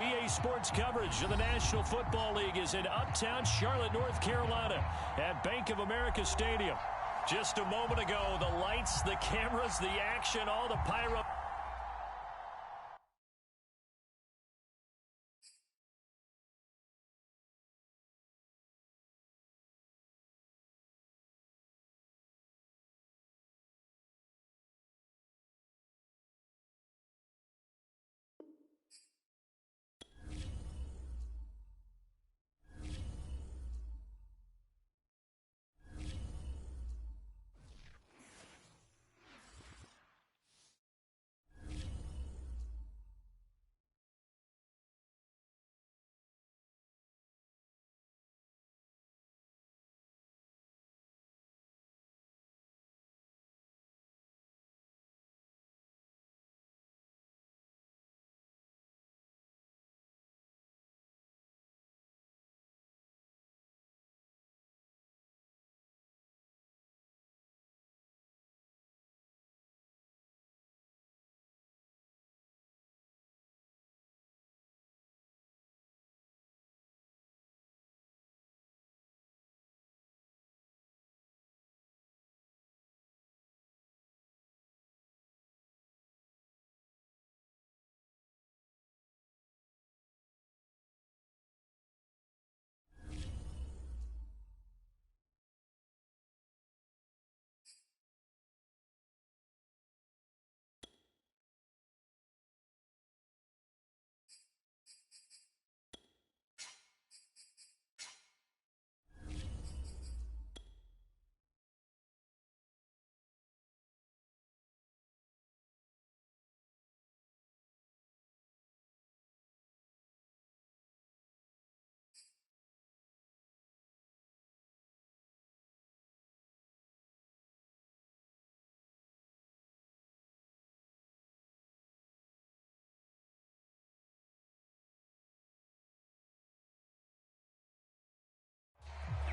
EA Sports coverage of the National Football League is in uptown Charlotte, North Carolina at Bank of America Stadium. Just a moment ago, the lights, the cameras, the action, all the pyro.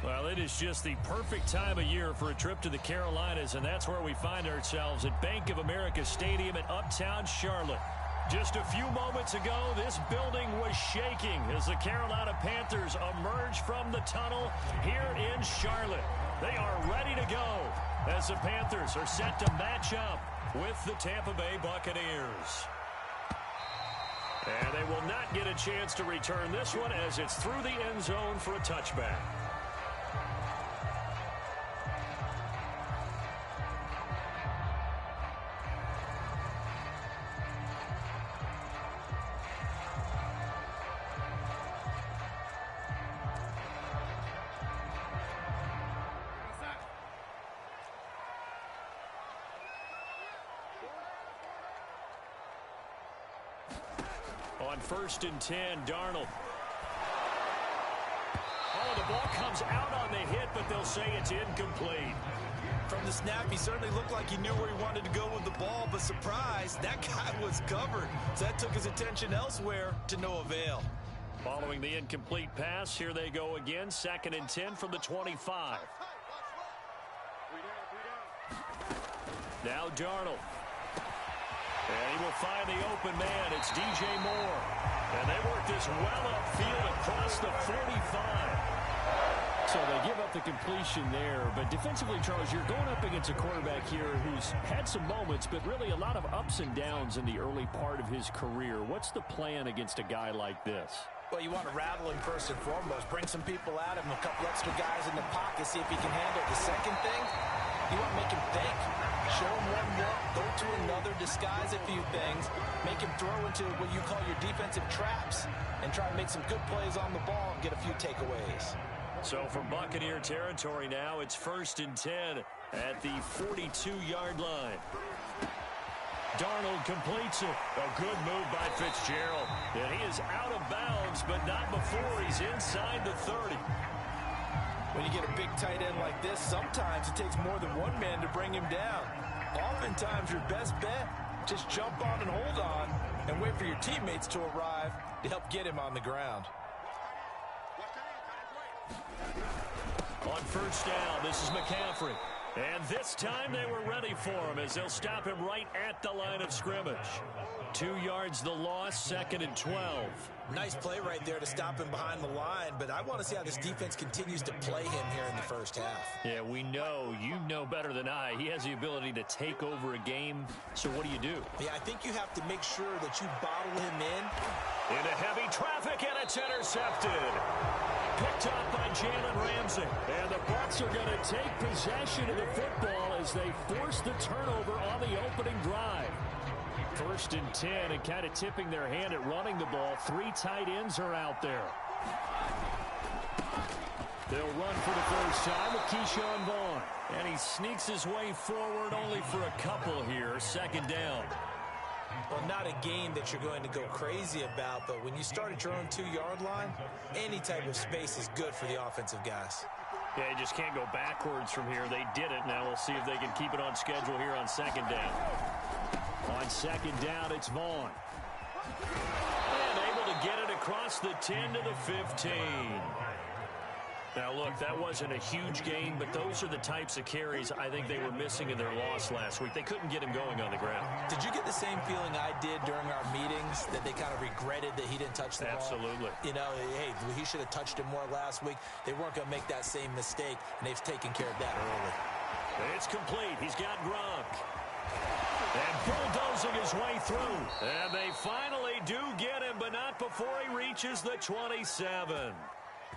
Well, it is just the perfect time of year for a trip to the Carolinas, and that's where we find ourselves at Bank of America Stadium in uptown Charlotte. Just a few moments ago, this building was shaking as the Carolina Panthers emerge from the tunnel here in Charlotte. They are ready to go as the Panthers are set to match up with the Tampa Bay Buccaneers. And they will not get a chance to return this one as it's through the end zone for a touchback. On 1st and 10, Darnold. Oh, the ball comes out on the hit, but they'll say it's incomplete. From the snap, he certainly looked like he knew where he wanted to go with the ball, but surprise, that guy was covered. So that took his attention elsewhere to no avail. Following the incomplete pass, here they go again. 2nd and 10 from the 25. Now Darnold. And he will find the open man. It's DJ Moore. And they work this well upfield across the 45. So they give up the completion there. But defensively, Charles, you're going up against a quarterback here who's had some moments, but really a lot of ups and downs in the early part of his career. What's the plan against a guy like this? Well, you want to rattle him first and foremost. Bring some people at him, a couple extra guys in the pocket, see if he can handle it. The second thing, you want to make him think. Show him one look, go to another, disguise a few things, make him throw into what you call your defensive traps, and try to make some good plays on the ball and get a few takeaways. So from Buccaneer territory now, it's 1st and 10 at the 42-yard line. Darnold completes it. A good move by Fitzgerald. And he is out of bounds, but not before he's inside the 30. When you get a big tight end like this, sometimes it takes more than one man to bring him down. Oftentimes, your best bet, just jump on and hold on and wait for your teammates to arrive to help get him on the ground. On 1st down, this is McCaffrey. And this time they were ready for him as they'll stop him right at the line of scrimmage. 2 yards the loss, 2nd and 12. Nice play right there to stop him behind the line, but I want to see how this defense continues to play him here in the first half. Yeah, we know. You know better than I. He has the ability to take over a game, so what do? Yeah, I think you have to make sure that you bottle him in. Into heavy traffic, and it's intercepted. Picked up by Jalen Ramsey. And the Bucs are going to take possession of the football as they force the turnover on the opening drive. 1st and 10, and kind of tipping their hand at running the ball. 3 tight ends are out there. They'll run for the first time with Keyshawn Vaughn. And he sneaks his way forward only for a couple here. 2nd down. Well, not a game that you're going to go crazy about, but when you start at your own 2-yard line, any type of space is good for the offensive guys. Yeah, you just can't go backwards from here. They did it. Now we'll see if they can keep it on schedule here on 2nd down. On 2nd down, it's Vaughn. And able to get it across the 10 to the 15. Now, look, that wasn't a huge gain, but those are the types of carries I think they were missing in their loss last week. They couldn't get him going on the ground. Did you get the same feeling I did during our meetings, that they kind of regretted that he didn't touch the ball? Absolutely. You know, hey, he should have touched it more last week. They weren't going to make that same mistake, and they've taken care of that early. It's complete. He's got Gronk. And bulldozing his way through. And they finally do get him, but not before he reaches the 27.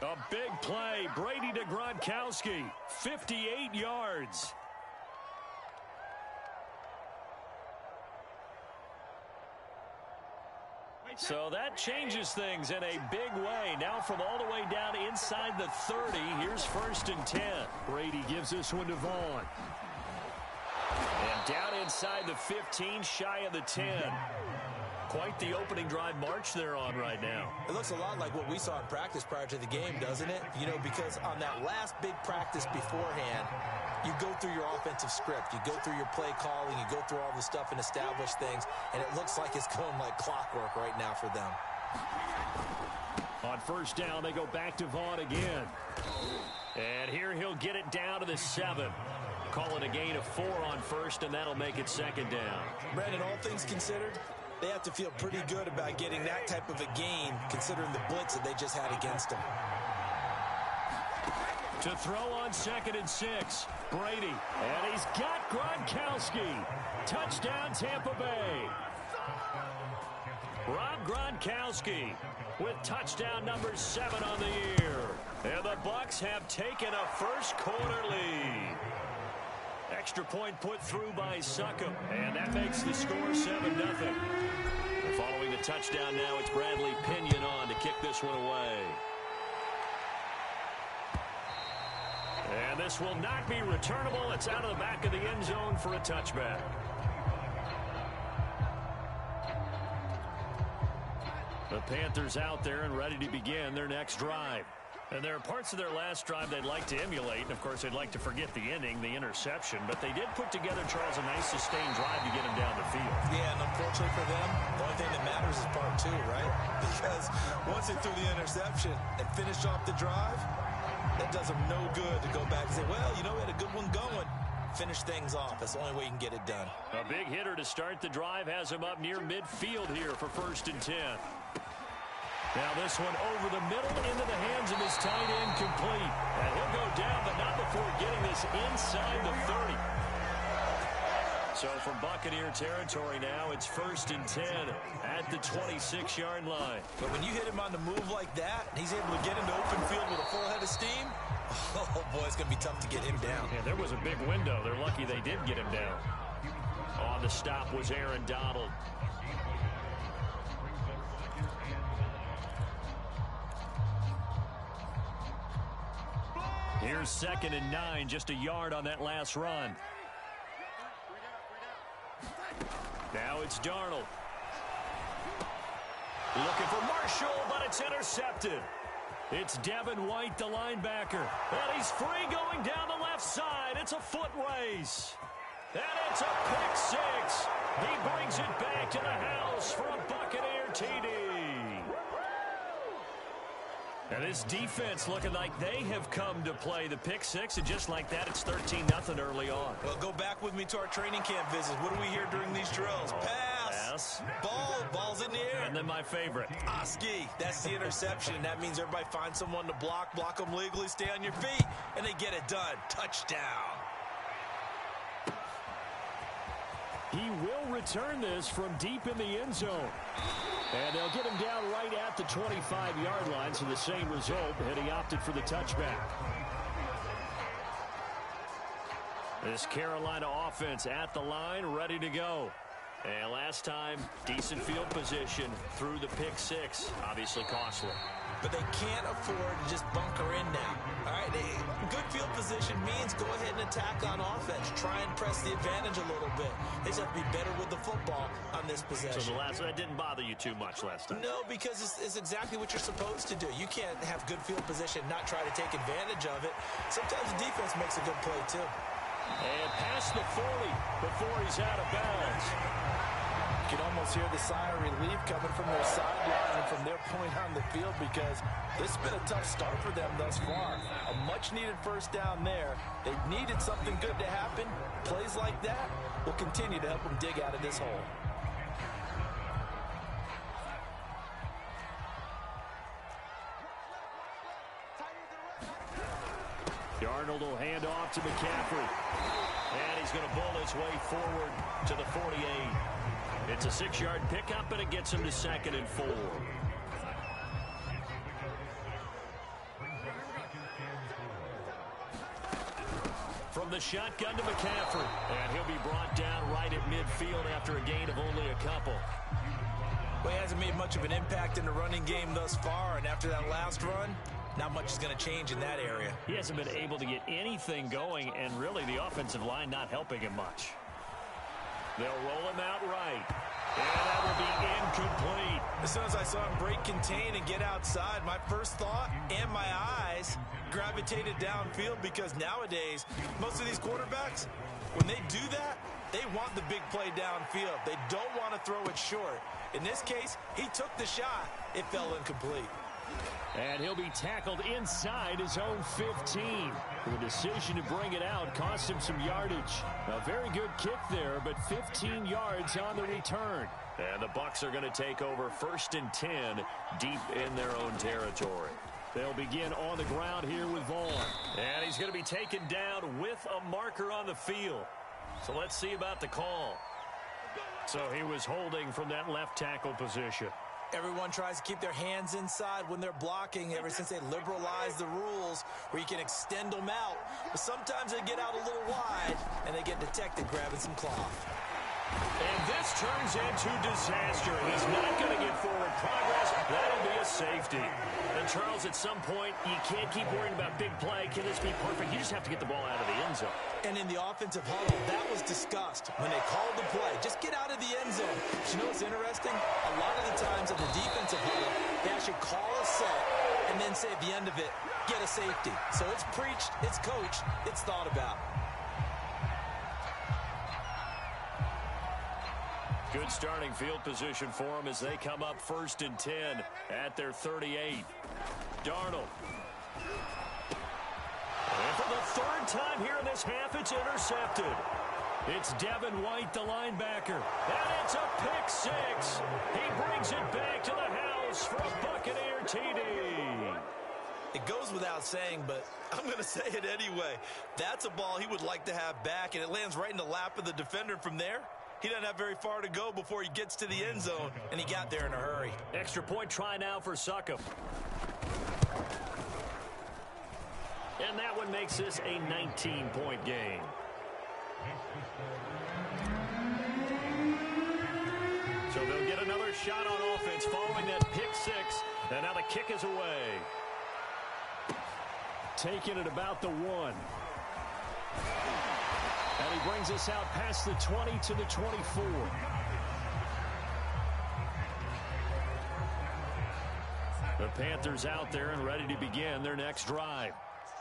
A big play. Brady to Gronkowski. 58 yards. So that changes things in a big way. Now from all the way down inside the 30, here's 1st and 10. Brady gives this one to Vaughn. And down inside the 15, shy of the 10. Quite the opening drive march they're on right now. It looks a lot like what we saw in practice prior to the game, doesn't it? You know, because on that last big practice beforehand, you go through your offensive script. You go through your play calling. You go through all the stuff and establish things. And it looks like it's going like clockwork right now for them. On 1st down, they go back to Vaughn again. And here he'll get it down to the 7. Call it a gain of 4 on 1st, and that'll make it 2nd down. Brandon, all things considered, they have to feel pretty good about getting that type of a gain, considering the blitz that they just had against them. To throw on 2nd and 6, Brady. And he's got Gronkowski. Touchdown, Tampa Bay. Rob Gronkowski with touchdown number 7 on the year. And the Bucs have taken a first-quarter lead. Extra point put through by Succop, and that makes the score 7-0. Following the touchdown now, it's Bradley Pinion on to kick this one away. And this will not be returnable. It's out of the back of the end zone for a touchback. The Panthers out there and ready to begin their next drive. And there are parts of their last drive they'd like to emulate. And, of course, they'd like to forget the ending, the interception. But they did put together, Charles, a nice sustained drive to get him down the field. Yeah, and unfortunately for them, the only thing that matters is part 2, right? Because once they threw the interception and finished off the drive, that does them no good to go back and say, well, you know, we had a good one going. Finish things off. That's the only way you can get it done. A big hitter to start the drive has him up near midfield here for 1st and 10. Now this one over the middle into the hands of his tight end, complete. And he'll go down, but not before getting this inside the 30. So from Buccaneer territory now, it's 1st and 10 at the 26-yard line. But when you hit him on the move like that, he's able to get into open field with a full head of steam, oh boy, it's going to be tough to get him down. Yeah, there was a big window. They're lucky they did get him down. On the stop was Aaron Donald. Here's 2nd and 9, just a yard on that last run. Now it's Darnold. Looking for Marshall, but it's intercepted. It's Devin White, the linebacker. And he's free going down the left side. It's a foot race. And it's a pick 6. He brings it back to the house for a Buccaneer TD. And this defense looking like they have come to play the pick six, and just like that, it's 13-0 early on. Well, go back with me to our training camp visits. What do we hear during these drills? Pass. Ball's in the air. And then my favorite. Ski. That's the interception. That means everybody finds someone to block them legally, stay on your feet, and they get it done. Touchdown. He will return this from deep in the end zone. And they'll get him down right at the 25-yard line, so the same result, and he opted for the touchback. This Carolina offense at the line, ready to go. And last time, decent field position through the pick six, obviously costly. But they can't afford to just bunker in now. All right, good field position means go ahead and attack on offense. Try and press the advantage a little bit. They just have to be better with the football on this possession. So that didn't bother you too much last time? No, because it's exactly what you're supposed to do. You can't have good field position and not try to take advantage of it. Sometimes the defense makes a good play, too. And past the 40 before he's out of bounds. You can almost hear the sigh of relief coming from their sideline and from their point on the field, because this has been a tough start for them thus far. A much-needed first down there. They needed something good to happen. Plays like that will continue to help them dig out of this hole. Darnold will hand off to McCaffrey. And he's going to bull his way forward to the 48. It's a 6-yard pickup, and it gets him to 2nd and 4. From the shotgun to McCaffrey. And he'll be brought down right at midfield after a gain of only a couple. Well, he hasn't made much of an impact in the running game thus far, and after that last run, not much is going to change in that area. He hasn't been able to get anything going, and really the offensive line not helping him much. They'll roll him out right. And that will be incomplete. As soon as I saw him break contain and get outside, my first thought and my eyes gravitated downfield, because nowadays, most of these quarterbacks, when they do that, they want the big play downfield. They don't want to throw it short. In this case, he took the shot. It fell incomplete. And he'll be tackled inside his own 15. The decision to bring it out cost him some yardage. A very good kick there, but 15 yards on the return. And the Bucs are going to take over 1st and 10 deep in their own territory. They'll begin on the ground here with Vaughn. And he's going to be taken down with a marker on the field. So let's see about the call. So he was holding from that left tackle position. Everyone tries to keep their hands inside when they're blocking ever since they liberalized the rules where you can extend them out. But sometimes they get out a little wide and they get detected grabbing some cloth. And this turns into disaster. He's not going to get forward progress. That'll be a safety. And Charles, at some point, you can't keep worrying about big play. Can this be perfect? You just have to get the ball out of the end zone. And in the offensive huddle, that was discussed when they called the play. Just get out of the end zone. But you know what's interesting? A lot of the times in the defensive huddle, they actually call a set and then say at the end of it, get a safety. So it's preached, it's coached, it's thought about. Good starting field position for them as they come up 1st and 10 at their 38. Darnold. And for the 3rd time here in this half, it's intercepted. It's Devin White, the linebacker. And it's a pick six. He brings it back to the house for a Buccaneer TD. It goes without saying, but I'm going to say it anyway. That's a ball he would like to have back, and it lands right in the lap of the defender from there. He doesn't have very far to go before he gets to the end zone, and he got there in a hurry. Extra point try now for Succop. And that one makes this a 19-point game. So they'll get another shot on offense following that pick six. And now the kick is away. Taking it about the 1. And he brings us out past the 20 to the 24. The Panthers out there and ready to begin their next drive.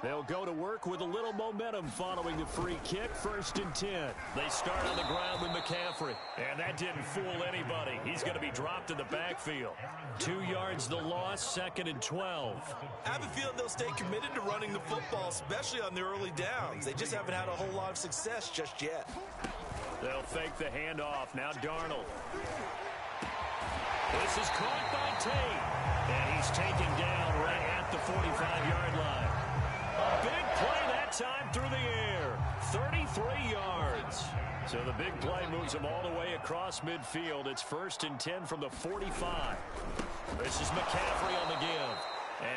They'll go to work with a little momentum following the free kick. 1st and 10. They start on the ground with McCaffrey. And that didn't fool anybody. He's going to be dropped in the backfield. 2 yards the loss, 2nd and 12. I have a feeling they'll stay committed to running the football, especially on the early downs. They just haven't had a whole lot of success just yet. They'll fake the handoff. Now Darnold. This is caught by Tate. And he's taken down right at the 45-yard line. A big play that time through the air. 33 yards. So the big play moves him all the way across midfield. It's 1st and 10 from the 45. This is McCaffrey on the give.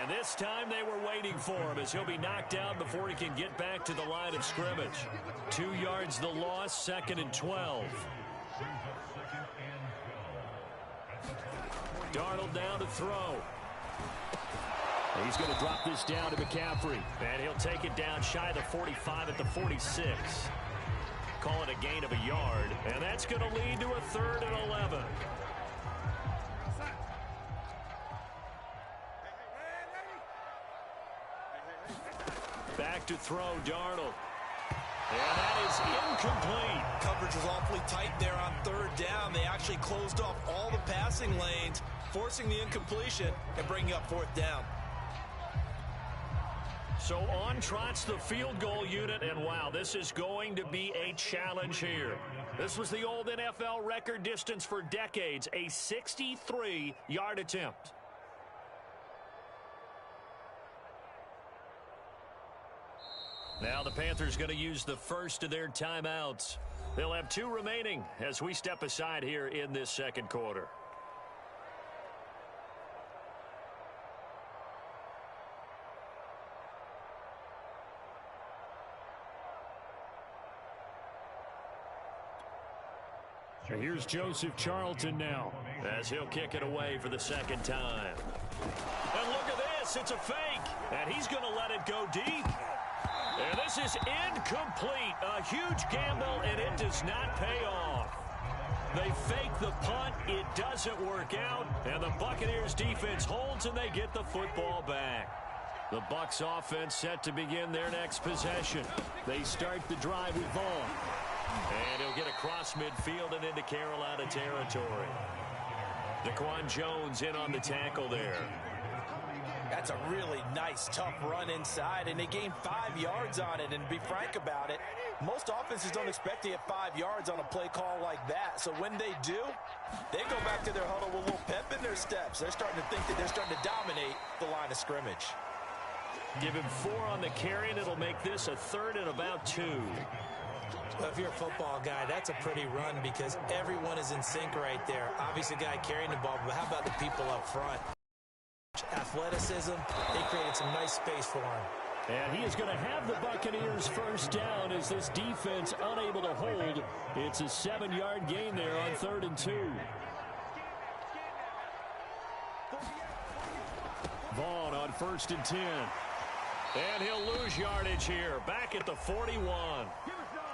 And this time they were waiting for him as he'll be knocked down before he can get back to the line of scrimmage. 2 yards the loss, 2nd and 12. Darnold down to throw. He's going to drop this down to McCaffrey. And he'll take it down shy of the 45 at the 46. Call it a gain of a yard. And that's going to lead to a 3rd and 11. Back to throw, Darnold. And that is incomplete. Coverage was awfully tight there on 3rd down. They actually closed off all the passing lanes, forcing the incompletion and bringing up 4th down. So on trots the field goal unit, and wow, this is going to be a challenge here. This was the old NFL record distance for decades, a 63-yard attempt. Now the Panthers going to use the first of their timeouts. They'll have 2 remaining as we step aside here in this 2nd quarter. Here's Joseph Charlton now as he'll kick it away for the 2nd time. And look at this. It's a fake. And he's going to let it go deep. And this is incomplete. A huge gamble, and it does not pay off. They fake the punt. It doesn't work out. And the Buccaneers defense holds, and they get the football back. The Bucs offense set to begin their next possession. They start the drive with Vaughn. And he'll get across midfield and into Carolina territory. Daquan Jones in on the tackle there. That's a really nice, tough run inside, and they gained 5 yards on it. And to be frank about it, most offenses don't expect to get 5 yards on a play call like that. So when they do, they go back to their huddle with a little pep in their steps. They're starting to think that they're starting to dominate the line of scrimmage. Give him 4 on the carry, and it'll make this a 3rd and about 2. Well, if you're a football guy, that's a pretty run because everyone is in sync right there. Obviously, the guy carrying the ball, but how about the people up front? Athleticism, they created some nice space for him. And he is going to have the Buccaneers first down as this defense unable to hold. It's a 7-yard gain there on 3rd and 2. Vaughn on 1st and 10. And he'll lose yardage here, back at the 41.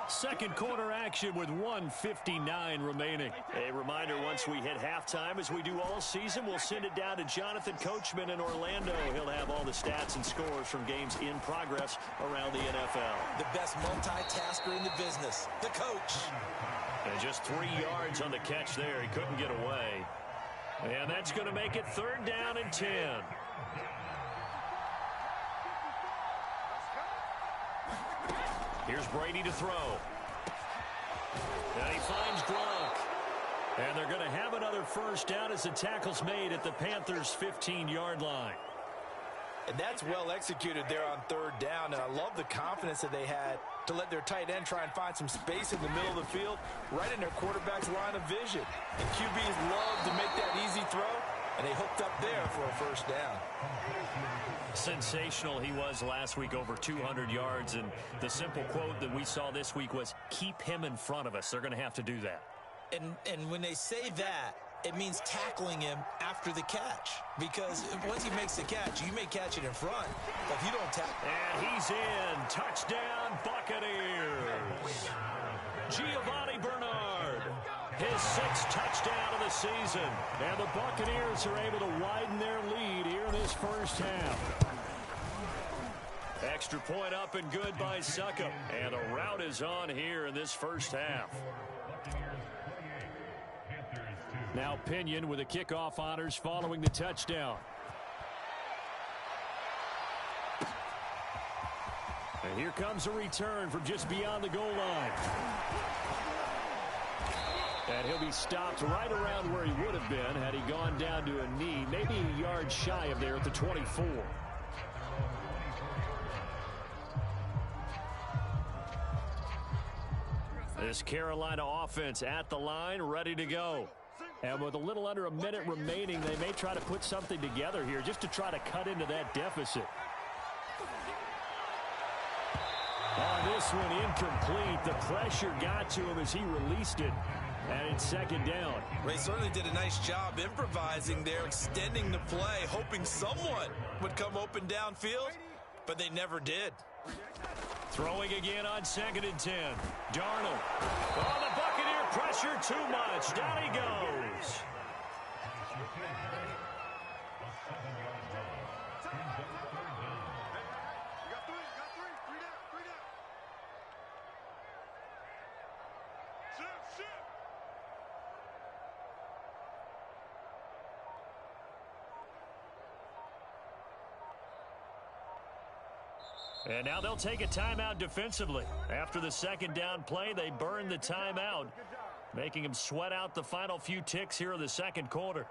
2nd quarter action with 1:59 remaining. A reminder, once we hit halftime, as we do all season, we'll send it down to Jonathan Coachman in Orlando. He'll have all the stats and scores from games in progress around the NFL. The best multitasker in the business, the coach. And just 3 yards on the catch there. He couldn't get away. And that's going to make it 3rd down and 10. Here's Brady to throw. And he finds Gronk. And they're going to have another first down as the tackle's made at the Panthers' 15-yard line. And that's well executed there on 3rd down. And I love the confidence that they had to let their tight end try and find some space in the middle of the field, right in their quarterback's line of vision. And QBs love to make that easy throw, and they hooked up there for a first down. Sensational he was last week, over 200 yards. And the simple quote that we saw this week was, keep him in front of us. They're going to have to do that. And when they say that, it means tackling him after the catch. Because once he makes the catch, you may catch it in front. But if you don't tackle. And he's in. Touchdown, Buccaneers. Giovanni Bernard. His 6th touchdown of the season. And the Buccaneers are able to widen their lead here in this first half. Extra point up and good by Succop. And the rout is on here in this first half. Now Pinion with the kickoff honors following the touchdown. And here comes a return from just beyond the goal line. And he'll be stopped right around where he would have been had he gone down to a knee, maybe a yard shy of there at the 24. This Carolina offense at the line, ready to go. And with a little under a minute remaining, they may try to put something together here just to try to cut into that deficit. On this one, incomplete. The pressure got to him as he released it. And it's second down. They certainly did a nice job improvising there, extending the play, hoping someone would come open downfield, but they never did. Throwing again on 2nd and 10. Darnold. Oh, the Buccaneer pressure too much. Down he goes. And now they'll take a timeout defensively. After the second down play, they burn the timeout, making them sweat out the final few ticks here in the second quarter.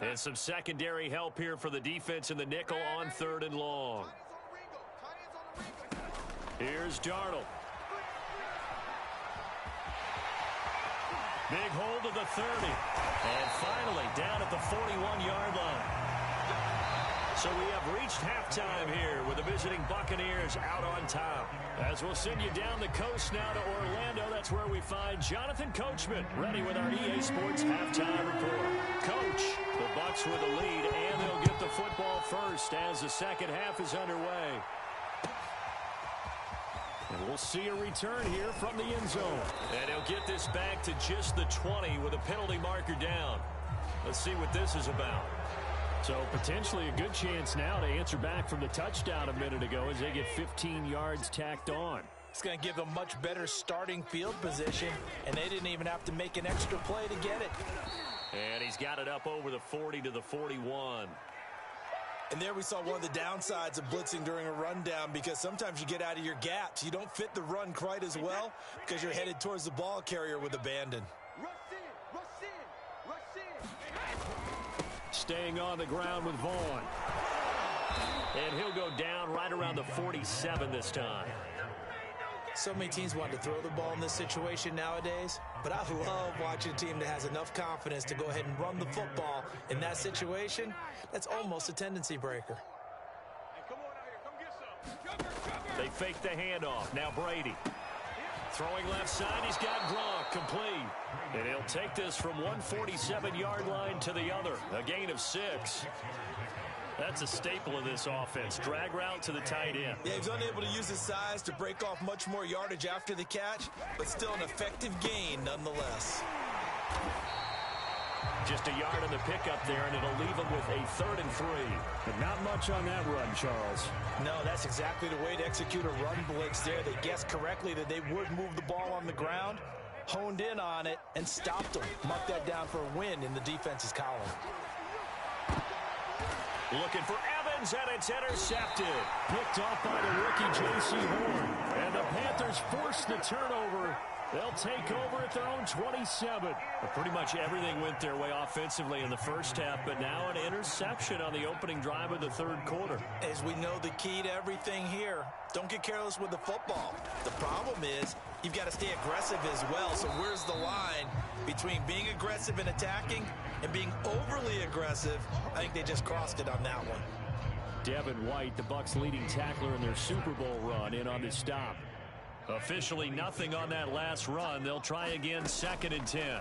And some secondary help here for the defense in the nickel on 3rd and long. Here's Darnold. Big hold of the 30. And finally down at the 41-yard line. So we have reached halftime here with the visiting Buccaneers out on top. As we'll send you down the coast now to Orlando, that's where we find Jonathan Coachman ready with our EA Sports halftime report. Coach, the Bucs with the lead, and they'll get the football first as the second half is underway. And we'll see a return here from the end zone. And he'll get this back to just the 20 with a penalty marker down. Let's see what this is about. So potentially a good chance now to answer back from the touchdown a minute ago as they get 15 yards tacked on. It's going to give them much better starting field position, and they didn't even have to make an extra play to get it. And he's got it up over the 40 to the 41. And there we saw one of the downsides of blitzing during a rundown, because sometimes you get out of your gaps. You don't fit the run quite as well because you're headed towards the ball carrier with abandon. Staying on the ground with Vaughn. And he'll go down right around the 47 this time. So many teams want to throw the ball in this situation nowadays, but I love watching a team that has enough confidence to go ahead and run the football in that situation. That's almost a tendency breaker. They fake the handoff. Now Brady. Throwing left side, he's got Gronk complete. And he'll take this from 147-yard line to the other. A gain of 6. That's a staple of this offense. Drag route to the tight end. Yeah, he's unable to use his size to break off much more yardage after the catch, but still an effective gain nonetheless. Just a yard on the pickup there, and it'll leave him with a 3rd and 3. But not much on that run, Charles. No, that's exactly the way to execute a run blitz there. They guessed correctly that they would move the ball on the ground, honed in on it, and stopped them. Mark that down for a win in the defense's column. Looking for Evans, and it's intercepted. Picked off by the rookie J.C. Horn. And the Panthers force the turnover. They'll take over at their own 27. Well, pretty much everything went their way offensively in the first half, but now an interception on the opening drive of the 3rd quarter. As we know, the key to everything here, don't get careless with the football. The problem is you've got to stay aggressive as well. So where's the line between being aggressive and attacking and being overly aggressive? I think they just crossed it on that one. Devin White, the Bucs' leading tackler in their Super Bowl run, in on this stop. Officially nothing on that last run. They'll try again, 2nd and 10.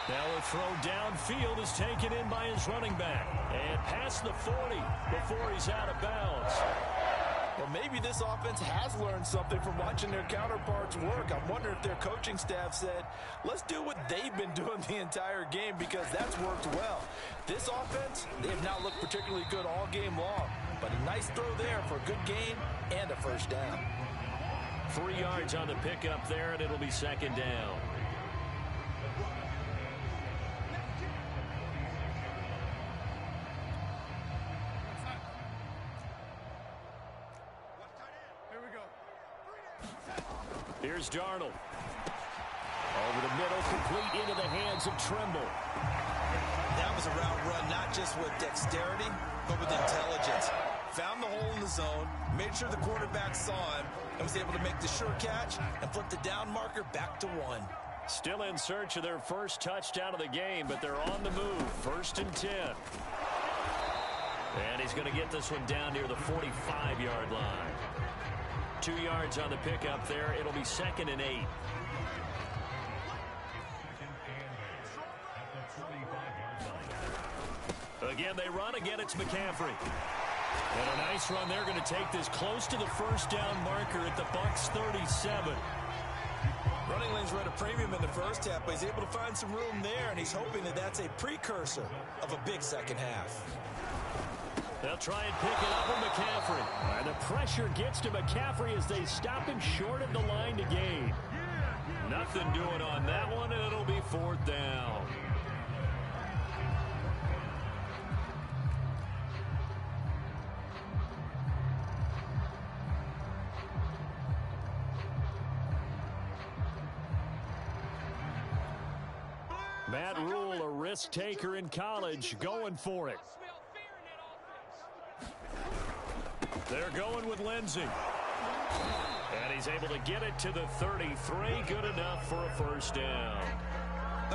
Now a throw downfield is taken in by his running back. And past the 40 before he's out of bounds. Well, maybe this offense has learned something from watching their counterparts work. I'm wondering if their coaching staff said, let's do what they've been doing the entire game, because that's worked well. This offense, they have not looked particularly good all game long, but a nice throw there for a good gain and a first down. 3 yards on the pickup there, and it'll be second down. Here's Darnold. Over the middle, complete into the hands of Trimble. That was a route run, not just with dexterity, but with intelligence. Found the hole in the zone, made sure the quarterback saw him, and was able to make the sure catch and flip the down marker back to 1. Still in search of their first touchdown of the game, but they're on the move. 1st and 10. And he's going to get this one down near the 45-yard line. 2 yards on the pickup there. It'll be 2nd and 8. Again, they run. Again, it's McCaffrey. And a nice run. They're going to take this close to the first down marker at the Bucs 37. Running lanes were at a premium in the first half, but he's able to find some room there, and he's hoping that that's a precursor of a big second half. They'll try and pick it up with McCaffrey. And the pressure gets to McCaffrey as they stop him short of the line to gain. Nothing doing on that one, and it'll be 4th down. Matt Rule, a risk taker in college, going for it. They're going with Lindsey. And he's able to get it to the 33. Good enough for a first down.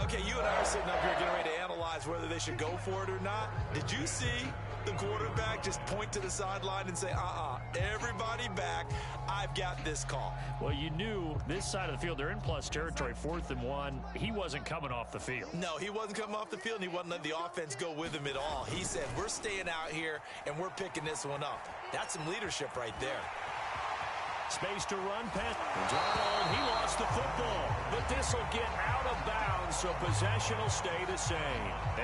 Okay, you and I are sitting up here getting ready to analyze whether they should go for it or not. Did you see the quarterback just point to the sideline and say, everybody back, I've got this call? Well, you knew this side of the field, they're in plus territory, 4th and 1. He wasn't coming off the field. No, he wasn't coming off the field, and he wasn't letting the offense go with him at all. He said, we're staying out here, and we're picking this one up. That's some leadership right there. Space to run past. Darnold, he lost the football, but this will get out of bounds, so possession will stay the same.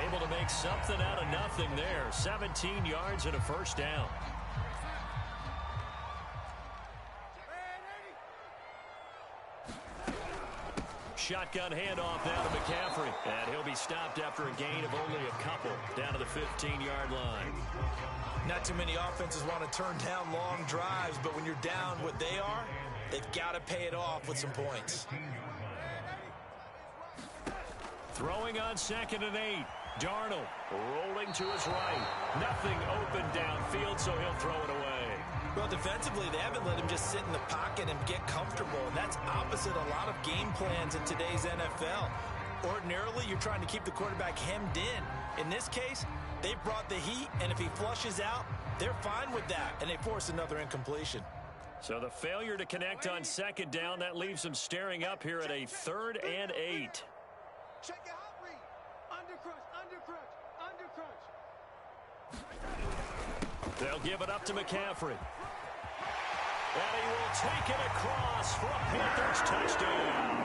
Able to make something out of nothing there. 17 yards and a first down. Shotgun handoff now to McCaffrey. And he'll be stopped after a gain of only a couple down to the 15-yard line. Not too many offenses want to turn down long drives, but when you're down what they are, they've got to pay it off with some points. Throwing on 2nd and 8. Darnold rolling to his right. Nothing open downfield, so he'll throw it away. Well, defensively, they haven't let him just sit in the pocket and get comfortable, and that's opposite a lot of game plans in today's NFL. Ordinarily, you're trying to keep the quarterback hemmed in. In this case, they've brought the heat, and if he flushes out, they're fine with that, and they force another incompletion. So the failure to connect on 2nd down, that leaves them staring up here at a 3rd and 8. Check your hot read. Under crunch. They'll give it up to McCaffrey. And he will take it across for a Panthers touchdown.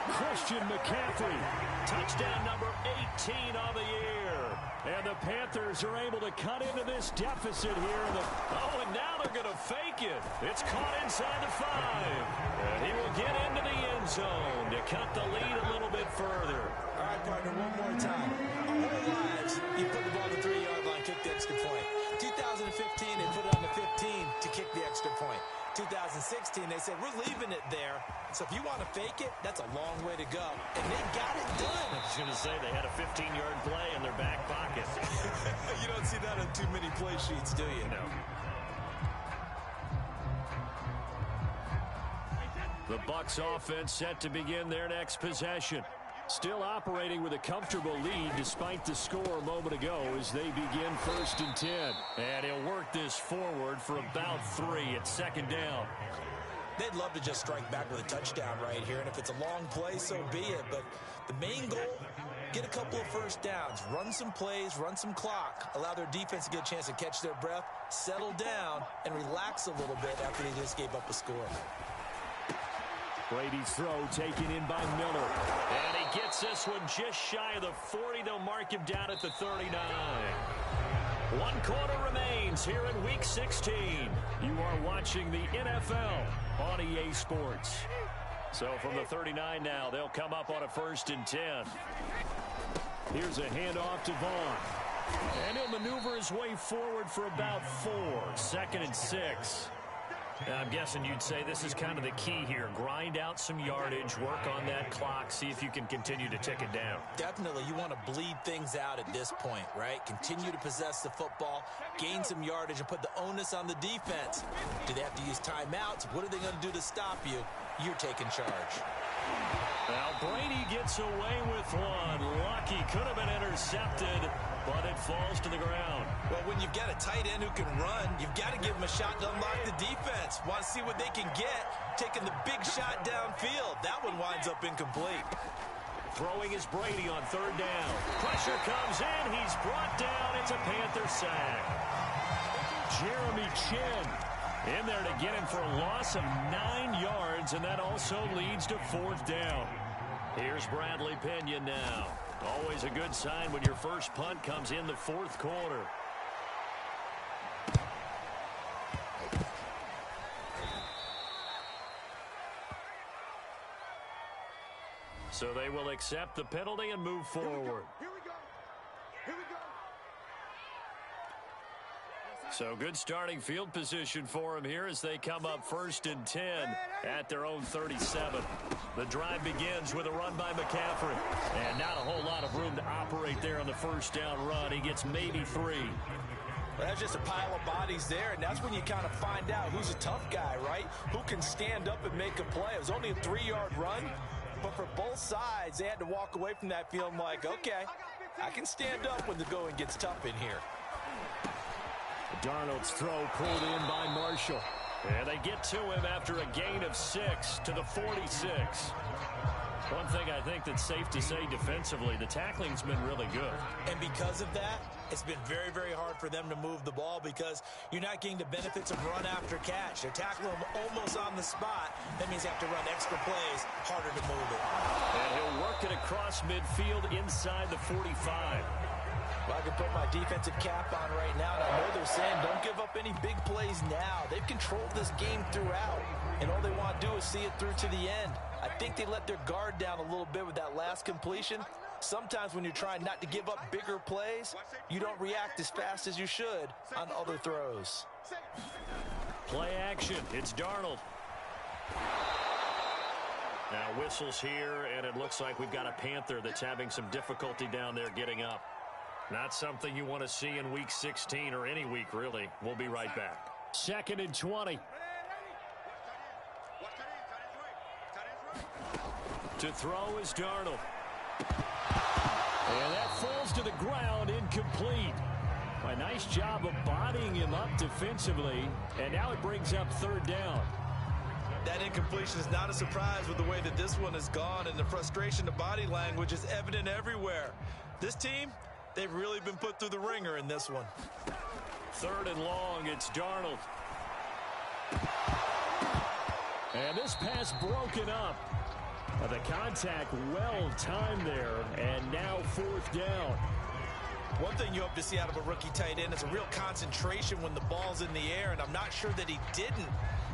Christian McCaffrey, touchdown number 18 on the year. And the Panthers are able to cut into this deficit here. And now they're going to fake it. It's caught inside the 5. And he will get into the end zone to cut the lead a little bit further. All right, partner, one more time. Our whole lives, you put the ball on the 3-yard line, kick the extra point. 2015, they put it on the 15 to kick the extra point. 2016, they said, we're leaving it there. So if you want to fake it, that's a long way to go. And they got it done. I was going to say they had a 15-yard play in their back pocket. You don't see that on too many play sheets, do you? No. The Bucs offense set to begin their next possession. Still operating with a comfortable lead despite the score a moment ago as they begin 1st and 10. And he'll work this forward for about 3 at 2nd down. They'd love to just strike back with a touchdown right here, and if it's a long play, so be it. But The main goal, get a couple of first downs, run some plays, run some clock, allow their defense to get a chance to catch their breath, settle down, and relax a little bit after they just gave up a score. Brady's throw taken in by Miller. And he gets this one just shy of the 40. They'll mark him down at the 39. 1 quarter remains here in Week 16. You are watching the NFL on EA Sports. So from the 39 now, they'll come up on a 1st and 10. Here's a handoff to Vaughn. And he'll maneuver his way forward for about 4. 2nd and 6. Now, I'm guessing you'd say this is kind of the key here. Grind out some yardage, work on that clock, see if you can continue to tick it down. Definitely, you want to bleed things out at this point, right? Continue to possess the football, gain some yardage, and put the onus on the defense. Do they have to use timeouts? What are they going to do to stop you? You're taking charge. Now, Brady gets away with one. Lucky, could have been intercepted, but it falls to the ground. Well, when you've got a tight end who can run, you've got to give him a shot to unlock the defense. Want to see what they can get, taking the big shot downfield. That one winds up incomplete. Throwing is Brady on 3rd down. Pressure comes in. He's brought down. It's a Panther sack. Jeremy Chin in there to get him for a loss of 9 yards, and that also leads to 4th down. Here's Bradley Pinion now. Always a good sign when your first punt comes in the 4th quarter. So they will accept the penalty and move forward. Here we go. Here we go. So good starting field position for them here as they come up 1st and 10 at their own 37. The drive begins with a run by McCaffrey. And not a whole lot of room to operate there on the 1st down run. He gets maybe 3. Well, that's just a pile of bodies there, and that's when you kind of find out who's a tough guy, right? Who can stand up and make a play. It was only a 3-yard run, but for both sides, they had to walk away from that feeling like, okay, I can stand up when the going gets tough in here. Darnold's throw pulled in by Marshall. And they get to him after a gain of 6 to the 46. One thing I think that's safe to say defensively, the tackling's been really good. And because of that, it's been very, very hard for them to move the ball because you're not getting the benefits of run after catch. They're tackling them almost on the spot. That means they have to run extra plays, harder to move it. And he'll work it across midfield inside the 45. Well, I can put my defensive cap on right now, and I know they're saying don't give up any big plays now. They've controlled this game throughout, and all they want to do is see it through to the end. I think they let their guard down a little bit with that last completion. Sometimes when you're trying not to give up bigger plays, you don't react as fast as you should on other throws. Play action. It's Darnold. Now whistles here, and it looks like we've got a Panther that's having some difficulty down there getting up. Not something you want to see in Week 16 or any week, really. We'll be right back. 2nd and 20. To throw is Darnold. And that falls to the ground, incomplete. A nice job of bodying him up defensively, and now it brings up 3rd down. That incompletion is not a surprise with the way that this one has gone, and the frustration, the body language is evident everywhere. This team, they've really been put through the ringer in this one. 3rd and long, it's Darnold. And this pass broken up. The contact well timed there, and now 4th down. One thing you hope to see out of a rookie tight end is a real concentration when the ball's in the air, and I'm not sure that he didn't,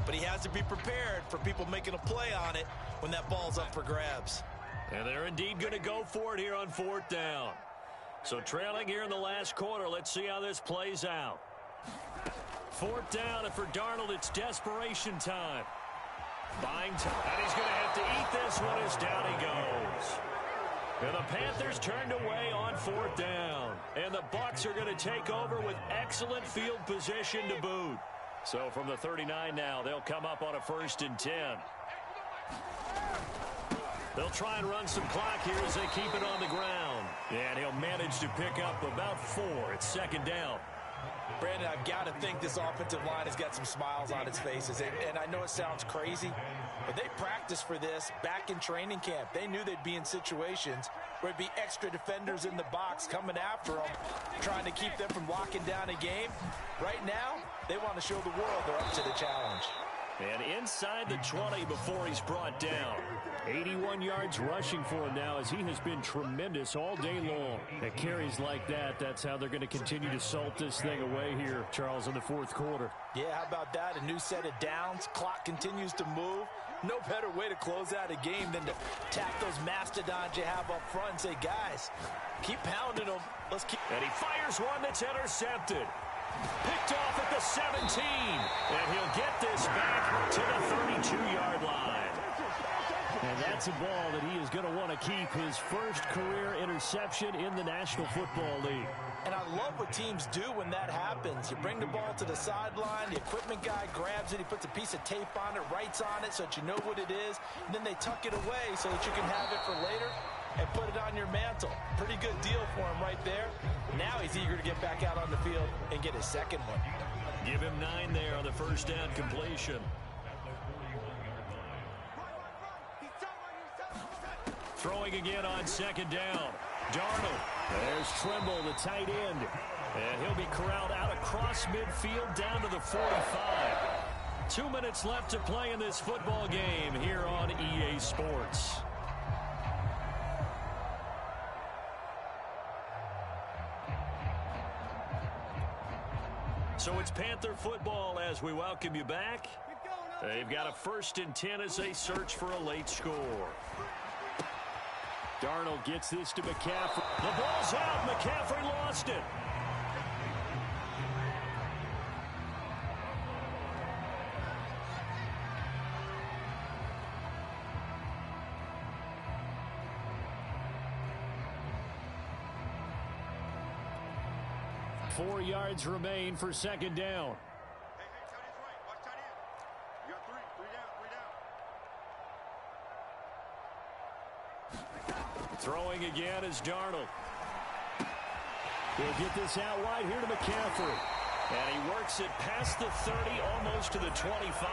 but he has to be prepared for people making a play on it when that ball's up for grabs. And they're indeed going to go for it here on 4th down. So trailing here in the last quarter, let's see how this plays out. 4th down, and for Darnold, it's desperation time. Buying time, and he's going to have to eat this one as down he goes. And the Panthers turned away on 4th down. And the Bucs are going to take over with excellent field position to boot. So from the 39 now, they'll come up on a 1st and 10. They'll try and run some clock here as they keep it on the ground. And he'll manage to pick up about 4. It's 2nd down. Brandon, I've got to think this offensive line has got some smiles on its faces. And I know it sounds crazy, But they practiced for this back in training camp. They knew they'd be in situations where there'd be extra defenders in the box coming after them, trying to keep them from locking down a game. Right now, they want to show the world they're up to the challenge. And inside the 20 before he's brought down. 81 yards rushing for him now, as he has been tremendous all day long. At carries like that, that's how they're going to continue to salt this thing away here, Charles, in the fourth quarter. Yeah, how about that? A new set of downs. Clock continues to move. No better way to close out a game than to tap those mastodons you have up front and say, guys, keep pounding them. Let's keep. And he fires one that's intercepted. Picked off at the 17. And he'll get this back to the 32-yard line. And that's a ball that he is going to want to keep, his first career interception in the National Football League. And I love what teams do when that happens. You bring the ball to the sideline, the equipment guy grabs it, he puts a piece of tape on it, writes on it so that you know what it is, and then they tuck it away so that you can have it for later and put it on your mantle. Pretty good deal for him right there. Now he's eager to get back out on the field and get his second one. Give him 9 there on the first down completion. Throwing again on second down. Darnold. There's Trimble, the tight end. And he'll be corralled out across midfield down to the 45. 2 minutes left to play in this football game here on EA Sports. So it's Panther football as we welcome you back. They've got a 1st and 10 as they search for a late score. Darnold gets this to McCaffrey. The ball's out. McCaffrey lost it. Four yards remain for second down. Throwing again is Darnold. He'll get this out wide here to McCaffrey. And he works it past the 30, almost to the 25.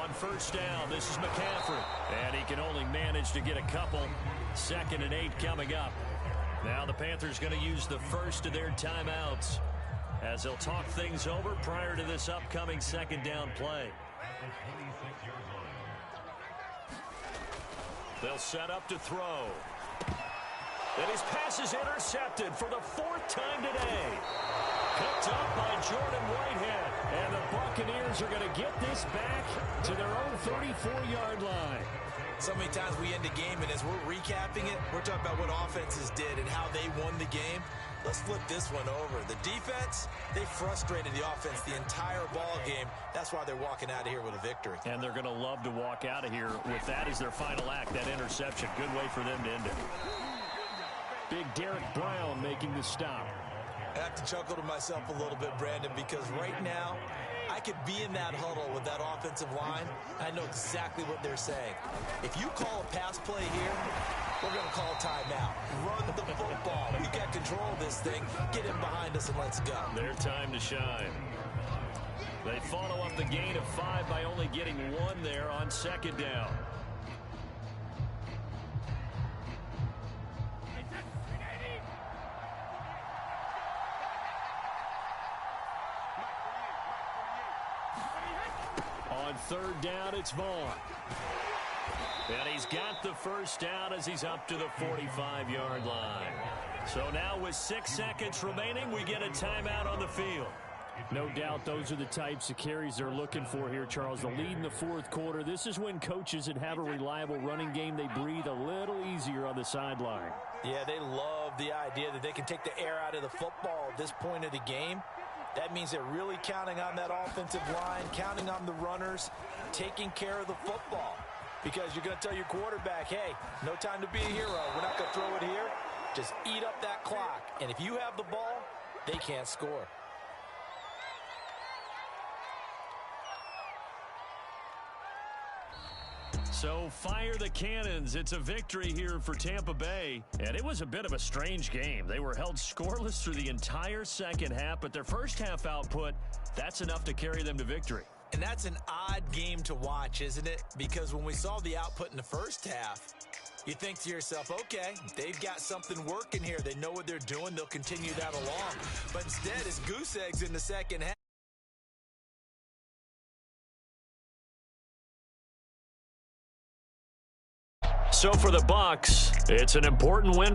On first down, this is McCaffrey. And he can only manage to get a couple. 2nd and 8 coming up. Now the Panthers going to use the first of their timeouts as they'll talk things over prior to this upcoming second down play. They'll set up to throw. And his pass is intercepted for the 4th time today. Picked up by Jordan Whitehead. And the Buccaneers are going to get this back to their own 34-yard line. So many times we end a game, and as we're recapping it, we're talking about what offenses did and how they won the game. Let's flip this one over. The defense, they frustrated the offense the entire ball game. That's why they're walking out of here with a victory. And they're going to love to walk out of here with that as their final act, that interception. Good way for them to end it. Big Derek Brown making the stop. I have to chuckle to myself a little bit, Brandon, because right now I could be in that huddle with that offensive line. I know exactly what they're saying. If you call a pass play here, we're going to call timeout. Run the football. We got control of this thing. Get in behind us and let's go. Their time to shine. They follow up the gain of 5 by only getting 1 there on second down. On third down, it's Vaughn. And he's got the first down as he's up to the 45-yard line. So now with 6 seconds remaining, we get a timeout on the field. No doubt those are the types of carries they're looking for here, Charles. The lead in the fourth quarter. This is when coaches that have a reliable running game, they breathe a little easier on the sideline. Yeah, they love the idea that they can take the air out of the football at this point of the game. That means they're really counting on that offensive line, counting on the runners, taking care of the football. Because you're going to tell your quarterback, hey, no time to be a hero. We're not going to throw it here. Just eat up that clock. And if you have the ball, they can't score. So fire the cannons. It's a victory here for Tampa Bay. And it was a bit of a strange game. They were held scoreless through the entire second half, but their first half output, that's enough to carry them to victory. And that's an odd game to watch, isn't it? Because when we saw the output in the first half, you think to yourself, okay, they've got something working here. They know what they're doing. They'll continue that along. But instead, it's goose eggs in the second half. So for the Bucs, it's an important win.